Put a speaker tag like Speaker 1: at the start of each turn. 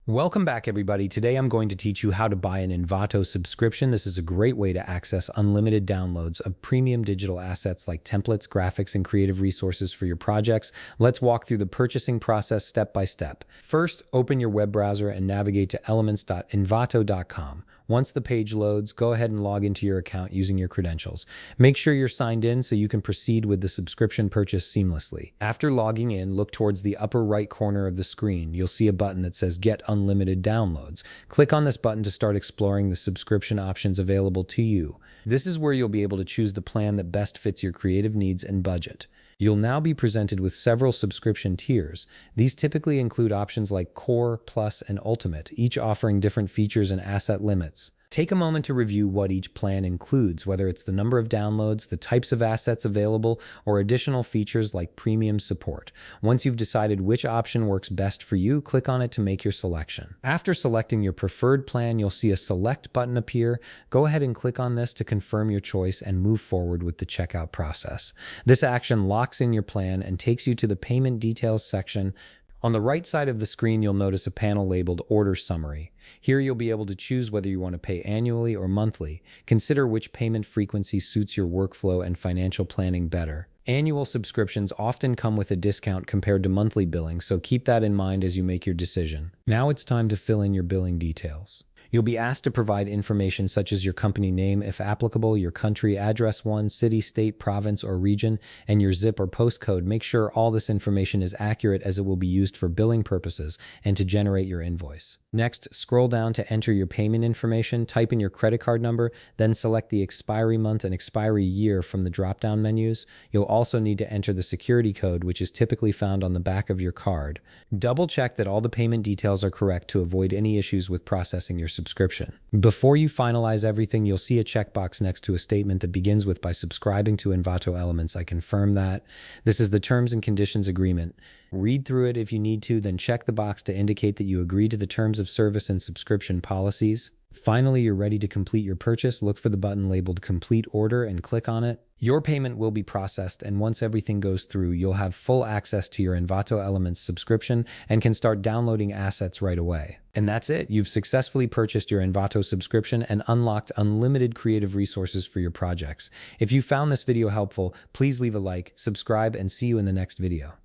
Speaker 1: Welcome back, everybody. Today I'm going to teach you how to buy an Envato subscription. This is a great way to access unlimited downloads of premium digital assets like templates, graphics, and creative resources for your projects. Let's walk through the purchasing process step by step. First, open your web browser and navigate to elements.envato.com. Once the page loads, go ahead and log into your account using your credentials. Make sure you're signed in so you can proceed with the subscription purchase seamlessly. After logging in, look towards the upper right corner of the screen. You'll see a button that says Get Unlimited Downloads. Click on this button to start exploring the subscription options available to you. This is where you'll be able to choose the plan that best fits your creative needs and budget. You'll now be presented with several subscription tiers. These typically include options like Core, Plus, and Ultimate, each offering different features and asset limits. Take a moment to review what each plan includes, whether it's the number of downloads, the types of assets available, or additional features like premium support. Once you've decided which option works best for you, click on it to make your selection. After selecting your preferred plan, you'll see a Select button appear. Go ahead and click on this to confirm your choice and move forward with the checkout process. This action locks in your plan and takes you to the payment details section. On the right side of the screen, you'll notice a panel labeled Order Summary. Here you'll be able to choose whether you want to pay annually or monthly. Consider which payment frequency suits your workflow and financial planning better. Annual subscriptions often come with a discount compared to monthly billing, so keep that in mind as you make your decision. Now it's time to fill in your billing details. You'll be asked to provide information such as your company name, if applicable, your country address, city, state, province, or region, and your zip or postcode. Make sure all this information is accurate as it will be used for billing purposes and to generate your invoice. Next, scroll down to enter your payment information, type in your credit card number, then select the expiry month and expiry year from the drop-down menus. You'll also need to enter the security code, which is typically found on the back of your card. Double check that all the payment details are correct to avoid any issues with processing your subscription. Before you finalize everything, you'll see a checkbox next to a statement that begins with "By subscribing to Envato Elements, I confirm that." This is the terms and conditions agreement. Read through it if you need to, then check the box to indicate that you agree to the terms of service and subscription policies. Finally, you're ready to complete your purchase. Look for the button labeled Complete Order and click on it. Your payment will be processed, and once everything goes through, you'll have full access to your Envato Elements subscription and can start downloading assets right away. And that's it. You've successfully purchased your Envato subscription and unlocked unlimited creative resources for your projects. If you found this video helpful, please leave a like, subscribe, and see you in the next video.